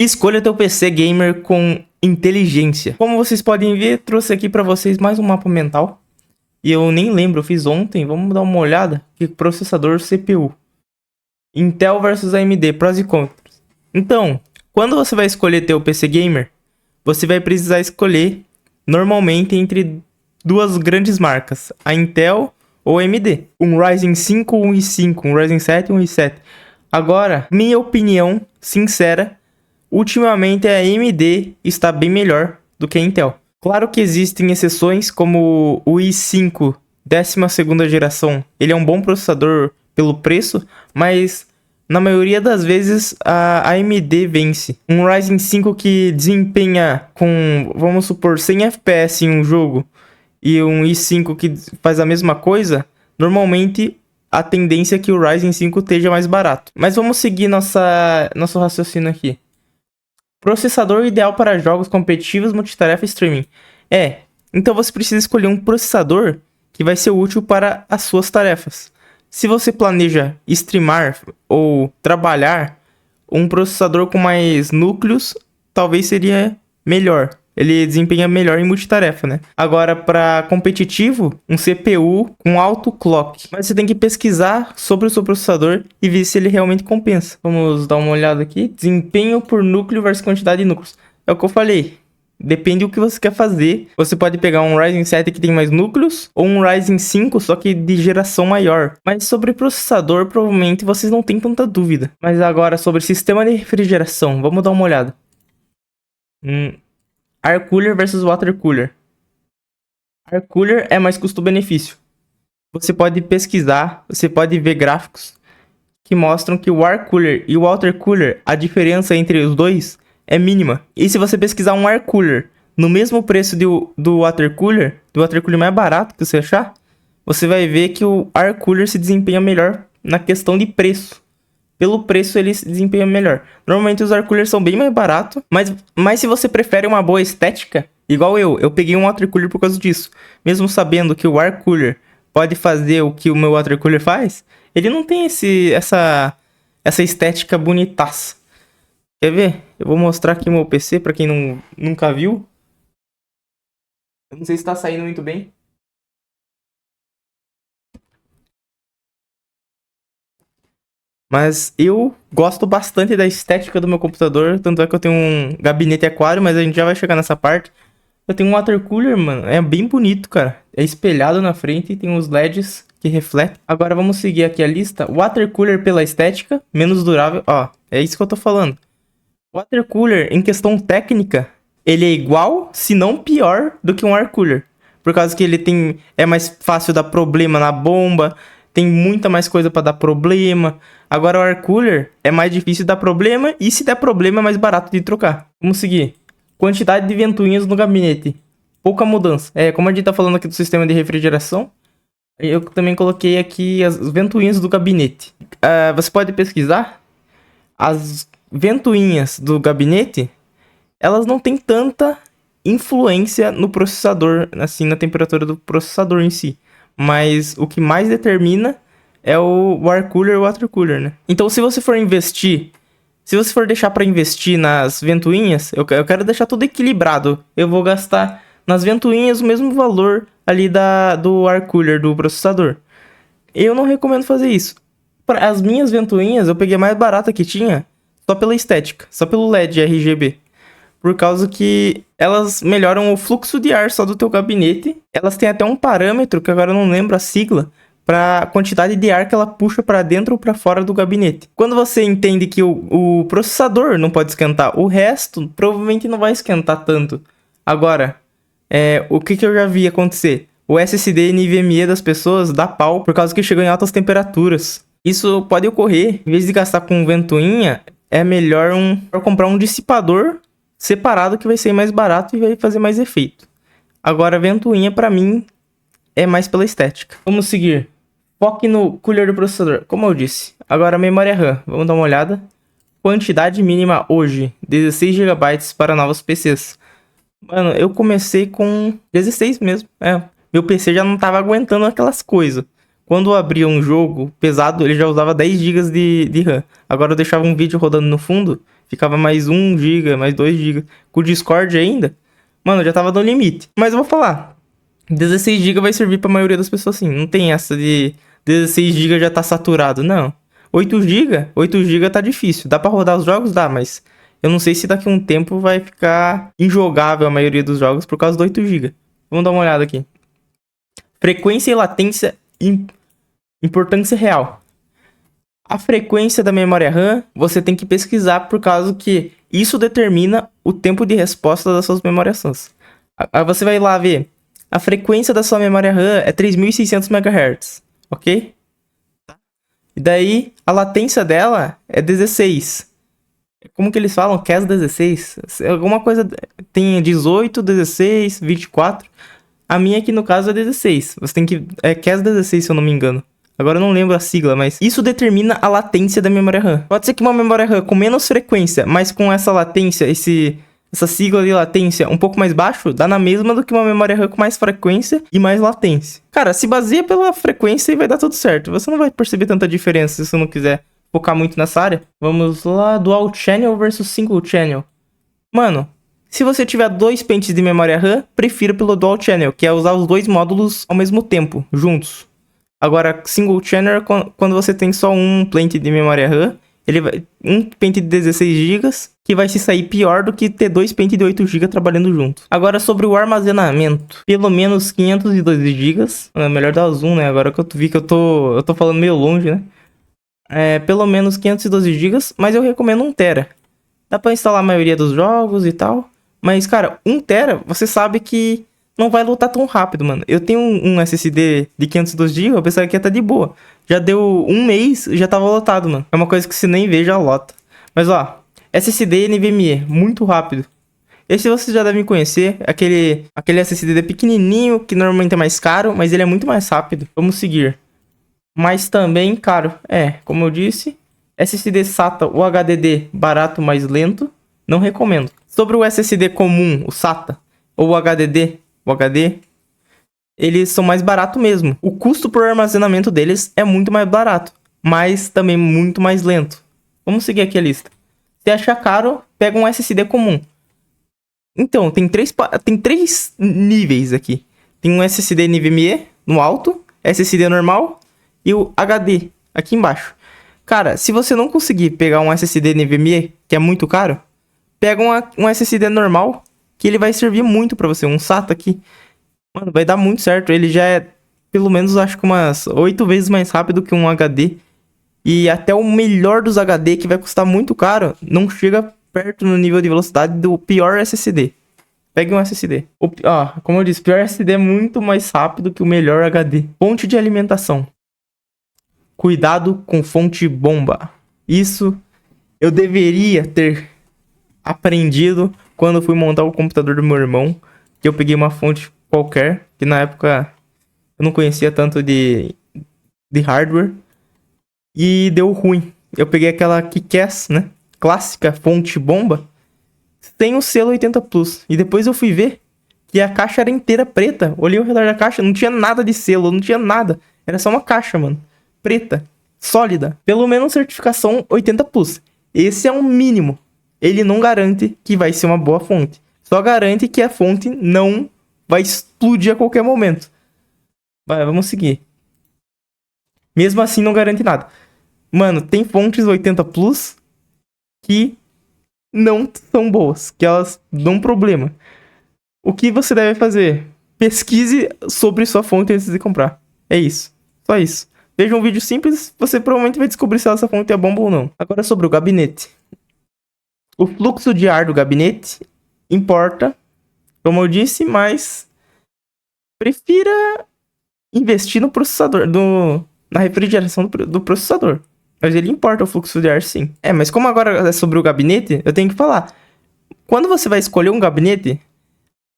Escolha teu PC gamer com inteligência. Como vocês podem ver, trouxe aqui para vocês mais um mapa mental. E eu nem lembro, eu fiz ontem, vamos dar uma olhada. Que processador CPU. Intel versus AMD, prós e contras. Então, quando você vai escolher teu PC gamer, você vai precisar escolher normalmente entre duas grandes marcas, a Intel ou a AMD. Um Ryzen 5 ou um i5, um Ryzen 7 ou um i7. Agora, minha opinião sincera, ultimamente a AMD está bem melhor do que a Intel. Claro que existem exceções como o i5 12ª geração. Ele é um bom processador pelo preço, mas na maioria das vezes a AMD vence. Um Ryzen 5 que desempenha com, vamos supor, 100 FPS em um jogo e um i5 que faz a mesma coisa, normalmente a tendência é que o Ryzen 5 esteja mais barato. Mas vamos seguir nosso raciocínio aqui. Processador ideal para jogos competitivos, multitarefa e streaming. Então você precisa escolher um processador que vai ser útil para as suas tarefas. Se você planeja streamar ou trabalhar, um processador com mais núcleos talvez seria melhor. Ele desempenha melhor em multitarefa, né? Agora, para competitivo, um CPU com alto clock. Mas você tem que pesquisar sobre o seu processador e ver se ele realmente compensa. Vamos dar uma olhada aqui. Desempenho por núcleo versus quantidade de núcleos. É o que eu falei. Depende do que você quer fazer. Você pode pegar um Ryzen 7 que tem mais núcleos ou um Ryzen 5, só que de geração maior. Mas sobre processador, provavelmente vocês não têm tanta dúvida. Mas agora, sobre sistema de refrigeração, vamos dar uma olhada. Air Cooler versus Water Cooler. Air Cooler é mais custo-benefício. Você pode pesquisar, você pode ver gráficos que mostram que o Air Cooler e o Water Cooler, a diferença entre os dois é mínima. E se você pesquisar um Air Cooler no mesmo preço do Water Cooler mais barato que você achar, você vai ver que o Air Cooler se desempenha melhor na questão de preço. Pelo preço ele se desempenha melhor. Normalmente os air coolers são bem mais baratos, mas se você prefere uma boa estética, igual eu peguei um water cooler por causa disso. Mesmo sabendo que o air cooler pode fazer o que o meu water cooler faz, ele não tem essa estética bonitaça. Quer ver? Eu vou mostrar aqui o meu PC para quem nunca viu. Eu não sei se está saindo muito bem. Mas eu gosto bastante da estética do meu computador. Tanto é que eu tenho um gabinete aquário, mas a gente já vai chegar nessa parte. Eu tenho um water cooler, mano. É bem bonito, cara. É espelhado na frente e tem uns LEDs que refletem. Agora vamos seguir aqui a lista. Water cooler pela estética, menos durável. Ó, é isso que eu tô falando. Water cooler, em questão técnica, ele é igual, se não pior, do que um air cooler. Por causa que ele é mais fácil dar problema na bomba. Tem muita mais coisa para dar problema. Agora o air cooler é mais difícil de dar problema. E se der problema é mais barato de trocar. Vamos seguir. Quantidade de ventoinhas no gabinete. Pouca mudança. Como a gente tá falando aqui do sistema de refrigeração, eu também coloquei aqui as ventoinhas do gabinete. Você pode pesquisar. As ventoinhas do gabinete, elas não têm tanta influência no processador, assim, na temperatura do processador em si. Mas o que mais determina é o air cooler e o water cooler, né? Então, se você for deixar para investir nas ventoinhas, eu quero deixar tudo equilibrado. Eu vou gastar nas ventoinhas o mesmo valor ali do air cooler do processador. Eu não recomendo fazer isso. Para as minhas ventoinhas, eu peguei a mais barata que tinha, só pela estética, só pelo LED RGB. Por causa que elas melhoram o fluxo de ar só do teu gabinete. Elas têm até um parâmetro, que agora eu não lembro a sigla, para a quantidade de ar que ela puxa para dentro ou para fora do gabinete. Quando você entende que o processador não pode esquentar, o resto provavelmente não vai esquentar tanto. Agora, o que eu já vi acontecer? O SSD NVMe das pessoas dá pau por causa que chegou em altas temperaturas. Isso pode ocorrer. Em vez de gastar com ventoinha, é melhor comprar um dissipador separado que vai ser mais barato e vai fazer mais efeito. Agora, a ventoinha, pra mim, é mais pela estética. Vamos seguir. Foque no cooler do processador, como eu disse. Agora, a memória RAM. Vamos dar uma olhada. Quantidade mínima hoje, 16 GB para novos PCs. Mano, eu comecei com 16 mesmo. Meu PC já não tava aguentando aquelas coisas. Quando eu abria um jogo pesado, ele já usava 10 GB de RAM. Agora eu deixava um vídeo rodando no fundo, ficava mais 1 GB, mais 2 GB. Com o Discord ainda, mano, já tava no limite. Mas eu vou falar, 16 GB vai servir pra maioria das pessoas sim. Não tem essa de 16 GB já tá saturado, não. 8 GB tá difícil. Dá pra rodar os jogos? Dá, mas eu não sei se daqui a um tempo vai ficar injogável a maioria dos jogos por causa do 8 GB. Vamos dar uma olhada aqui. Frequência e latência, importância real. A frequência da memória RAM, você tem que pesquisar por causa que isso determina o tempo de resposta das suas memórias RAM. Aí você vai lá ver. A frequência da sua memória RAM é 3600 MHz, ok? E daí, a latência dela é 16. Como que eles falam? CAS 16? Alguma coisa... Tem 18, 16, 24. A minha aqui, no caso, é 16. Você tem que... É CAS 16, se eu não me engano. Agora eu não lembro a sigla, mas... Isso determina a latência da memória RAM. Pode ser que uma memória RAM com menos frequência, mas com essa latência, essa sigla de latência um pouco mais baixo, dá na mesma do que uma memória RAM com mais frequência e mais latência. Cara, se baseia pela frequência e vai dar tudo certo. Você não vai perceber tanta diferença se você não quiser focar muito nessa área. Vamos lá, Dual Channel versus Single Channel. Mano, se você tiver 2 pentes de memória RAM, prefira pelo Dual Channel, que é usar os 2 módulos ao mesmo tempo, juntos. Agora, Single Channel é quando você tem só um pente de memória RAM, um pente de 16 GB, que vai se sair pior do que ter 2 pentes de 8 GB trabalhando junto. Agora, sobre o armazenamento, pelo menos 512 GB. É melhor dar zoom, né? Agora que eu vi que eu tô falando meio longe, né? Pelo menos 512 GB, mas eu recomendo 1 TB. Dá pra instalar a maioria dos jogos e tal. Mas, cara, 1 TB, você sabe que não vai lotar tão rápido, mano. Eu tenho um SSD de 512 GB, eu pensava que ia estar de boa. Já deu 1 mês, já tava lotado, mano. É uma coisa que você nem vê, já lota. Mas, ó, SSD NVMe, muito rápido. Esse vocês já devem conhecer, aquele SSD pequenininho, que normalmente é mais caro, mas ele é muito mais rápido. Vamos seguir. Mas também caro. Como eu disse, SSD SATA, o HDD barato, mais lento, não recomendo. Sobre o SSD comum, o SATA, ou o HDD, o HD, eles são mais baratos mesmo. O custo por armazenamento deles é muito mais barato, mas também muito mais lento. Vamos seguir aqui a lista. Se achar caro, pega um SSD comum. Então, tem três níveis aqui. Tem um SSD NVMe no alto, SSD normal e o HD aqui embaixo. Cara, se você não conseguir pegar um SSD NVMe, que é muito caro, pega um SSD normal, que ele vai servir muito pra você. Um SATA aqui, mano, vai dar muito certo. Ele já é, pelo menos, acho que umas 8 vezes mais rápido que um HD. E até o melhor dos HD, que vai custar muito caro, não chega perto no nível de velocidade do pior SSD. Pegue um SSD. Como eu disse, o pior SSD é muito mais rápido que o melhor HD. Fonte de alimentação. Cuidado com fonte bomba. Isso eu deveria ter aprendido quando fui montar o computador do meu irmão. Que eu peguei uma fonte qualquer, que na época eu não conhecia tanto de hardware. E deu ruim. Eu peguei aquela Kickass, né? Clássica fonte bomba. Tem o selo 80 Plus. E depois eu fui ver que a caixa era inteira preta. Olhei ao redor da caixa, não tinha nada de selo, não tinha nada. Era só uma caixa, mano. Preta, sólida. Pelo menos certificação 80 Plus. Esse é um mínimo. Ele não garante que vai ser uma boa fonte. Só garante que a fonte não vai explodir a qualquer momento. Vamos seguir. Mesmo assim, não garante nada. Mano, tem fontes 80 Plus que não são boas, que elas dão problema. O que você deve fazer? Pesquise sobre sua fonte antes de comprar. É isso. Só isso. Veja um vídeo simples, você provavelmente vai descobrir se essa fonte é bomba ou não. Agora sobre o gabinete. O fluxo de ar do gabinete importa, como eu disse, mas prefira investir no processador, na refrigeração do processador. Mas ele importa o fluxo de ar, sim. Mas como agora é sobre o gabinete, eu tenho que falar. Quando você vai escolher um gabinete,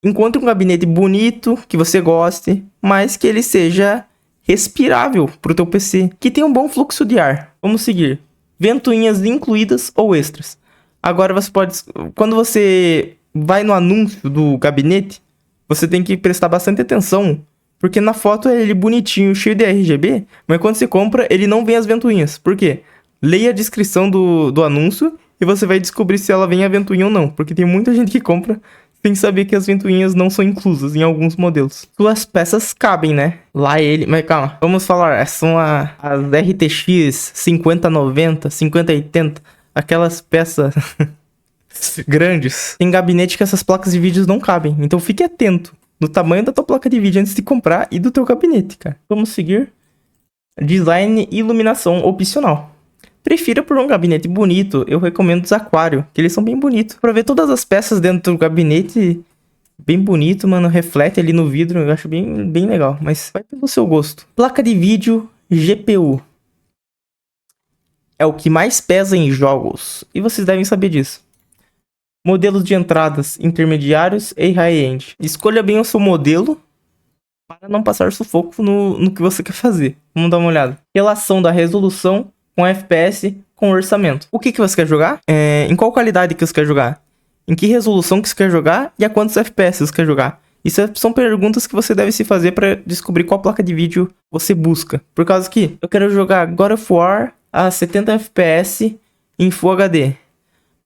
encontre um gabinete bonito, que você goste, mas que ele seja respirável pro teu PC, que tenha um bom fluxo de ar. Vamos seguir. Ventoinhas incluídas ou extras. Agora você pode... Quando você vai no anúncio do gabinete, você tem que prestar bastante atenção, porque na foto é ele bonitinho, cheio de RGB, mas quando você compra, ele não vem as ventoinhas. Por quê? Leia a descrição do anúncio e você vai descobrir se ela vem a ventoinha ou não, porque tem muita gente que compra sem saber que as ventoinhas não são inclusas em alguns modelos. Suas peças cabem, né? Lá ele... Mas calma, vamos falar. São as RTX 5090, 5080, aquelas peças grandes. Tem gabinete que essas placas de vídeo não cabem, então fique atento no tamanho da tua placa de vídeo antes de comprar e do teu gabinete, cara. Vamos seguir. Design e iluminação opcional. Prefira por um gabinete bonito, eu recomendo os Aquário, que eles são bem bonitos. Pra ver todas as peças dentro do gabinete, bem bonito, mano, reflete ali no vidro, eu acho bem legal, mas vai pelo seu gosto. Placa de vídeo GPU. É o que mais pesa em jogos, e vocês devem saber disso. Modelos de entradas intermediários e high-end. Escolha bem o seu modelo para não passar sufoco no que você quer fazer. Vamos dar uma olhada. Relação da resolução com FPS com orçamento. O que você quer jogar? Em qual qualidade que você quer jogar? Em que resolução que você quer jogar? E a quantos FPS você quer jogar? Isso são perguntas que você deve se fazer para descobrir qual placa de vídeo você busca. Por causa que eu quero jogar God of War a 70 FPS em Full HD.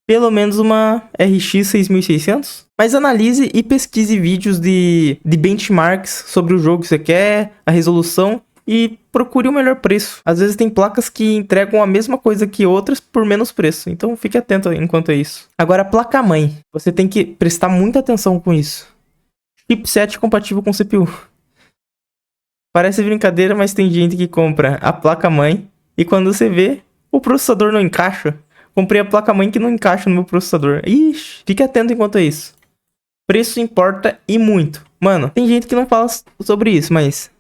Pelo menos uma RX 6600. Mas analise e pesquise vídeos de benchmarks sobre o jogo que você quer, a resolução, e procure o melhor preço. Às vezes tem placas que entregam a mesma coisa que outras por menos preço. Então fique atento enquanto é isso. Agora a placa-mãe. Você tem que prestar muita atenção com isso. Chipset compatível com CPU. Parece brincadeira, mas tem gente que compra a placa-mãe e quando você vê, o processador não encaixa. Comprei a placa-mãe que não encaixa no meu processador. Ixi, fique atento enquanto é isso. Preço importa e muito. Mano, tem gente que não fala sobre isso, mas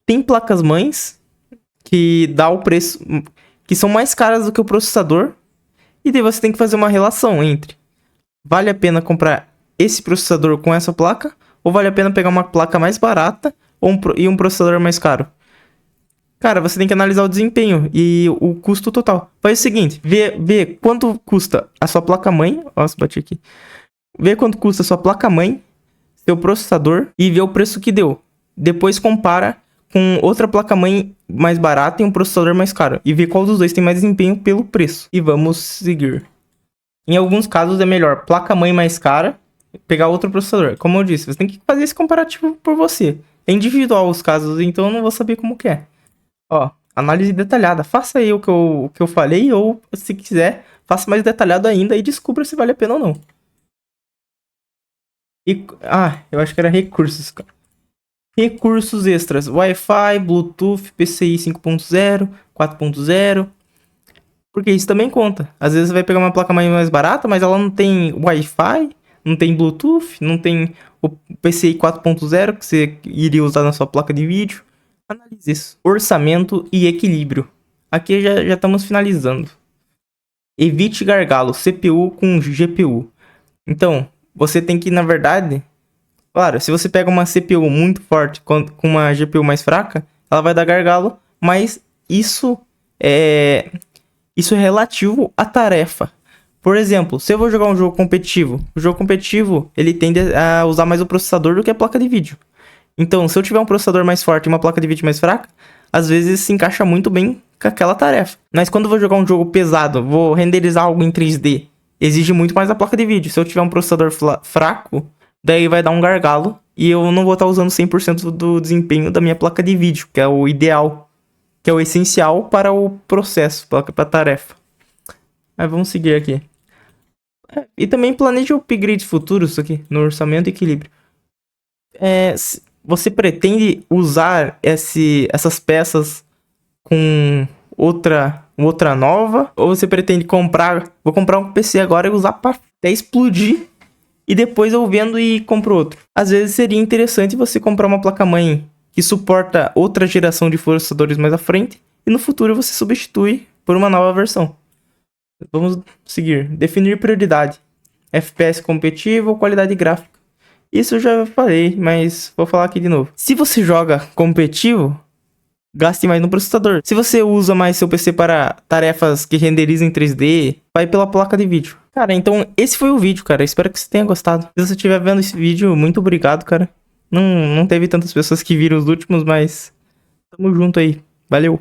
tem placas-mães que dá o preço, que são mais caras do que o processador. E daí você tem que fazer uma relação entre vale a pena comprar esse processador com essa placa, ou vale a pena pegar uma placa mais barata e um processador mais caro. Cara, você tem que analisar o desempenho e o custo total. Faz o seguinte, vê quanto custa a sua placa-mãe. Nossa, bati aqui. Vê quanto custa a sua placa-mãe, seu processador e vê o preço que deu. Depois compara com outra placa-mãe mais barata e um processador mais caro. E vê qual dos dois tem mais desempenho pelo preço. E vamos seguir. Em alguns casos é melhor placa-mãe mais cara, pegar outro processador. Como eu disse, você tem que fazer esse comparativo por você. É individual os casos, então eu não vou saber como que é. Ó, análise detalhada. Faça aí o que eu falei, ou se quiser, faça mais detalhado ainda e descubra se vale a pena ou não. Eu acho que era recursos, cara. Recursos extras. Wi-Fi, Bluetooth, PCI 5.0, 4.0. Porque isso também conta. Às vezes você vai pegar uma placa mais barata, mas ela não tem Wi-Fi, não tem Bluetooth, não tem o PCI 4.0 que você iria usar na sua placa de vídeo. Analise isso. Orçamento e equilíbrio. Aqui já estamos finalizando. Evite gargalo. CPU com GPU. Então, você tem que, na verdade... Claro, se você pega uma CPU muito forte com uma GPU mais fraca, ela vai dar gargalo, mas isso é relativo à tarefa. Por exemplo, se eu vou jogar um jogo competitivo, o jogo competitivo ele tende a usar mais o processador do que a placa de vídeo. Então, se eu tiver um processador mais forte e uma placa de vídeo mais fraca, às vezes se encaixa muito bem com aquela tarefa. Mas quando eu vou jogar um jogo pesado, vou renderizar algo em 3D, exige muito mais a placa de vídeo. Se eu tiver um processador fraco, daí vai dar um gargalo e eu não vou estar usando 100% do desempenho da minha placa de vídeo, que é o ideal, que é o essencial para o processo, para a tarefa. Mas vamos seguir aqui. E também planeje upgrades futuros aqui, no orçamento e equilíbrio. Você pretende usar essas peças com outra nova? Ou você pretende vou comprar um PC agora e usar para até explodir e depois eu vendo e compro outro? Às vezes seria interessante você comprar uma placa-mãe que suporta outra geração de processadores mais à frente e no futuro você substitui por uma nova versão. Vamos seguir. Definir prioridade. FPS competitivo ou qualidade gráfica. Isso eu já falei, mas vou falar aqui de novo. Se você joga competitivo, gaste mais no processador. Se você usa mais seu PC para tarefas que renderizam em 3D, vai pela placa de vídeo. Cara, então esse foi o vídeo, cara. Espero que você tenha gostado. Se você estiver vendo esse vídeo, muito obrigado, cara. Não teve tantas pessoas que viram os últimos, mas tamo junto aí. Valeu!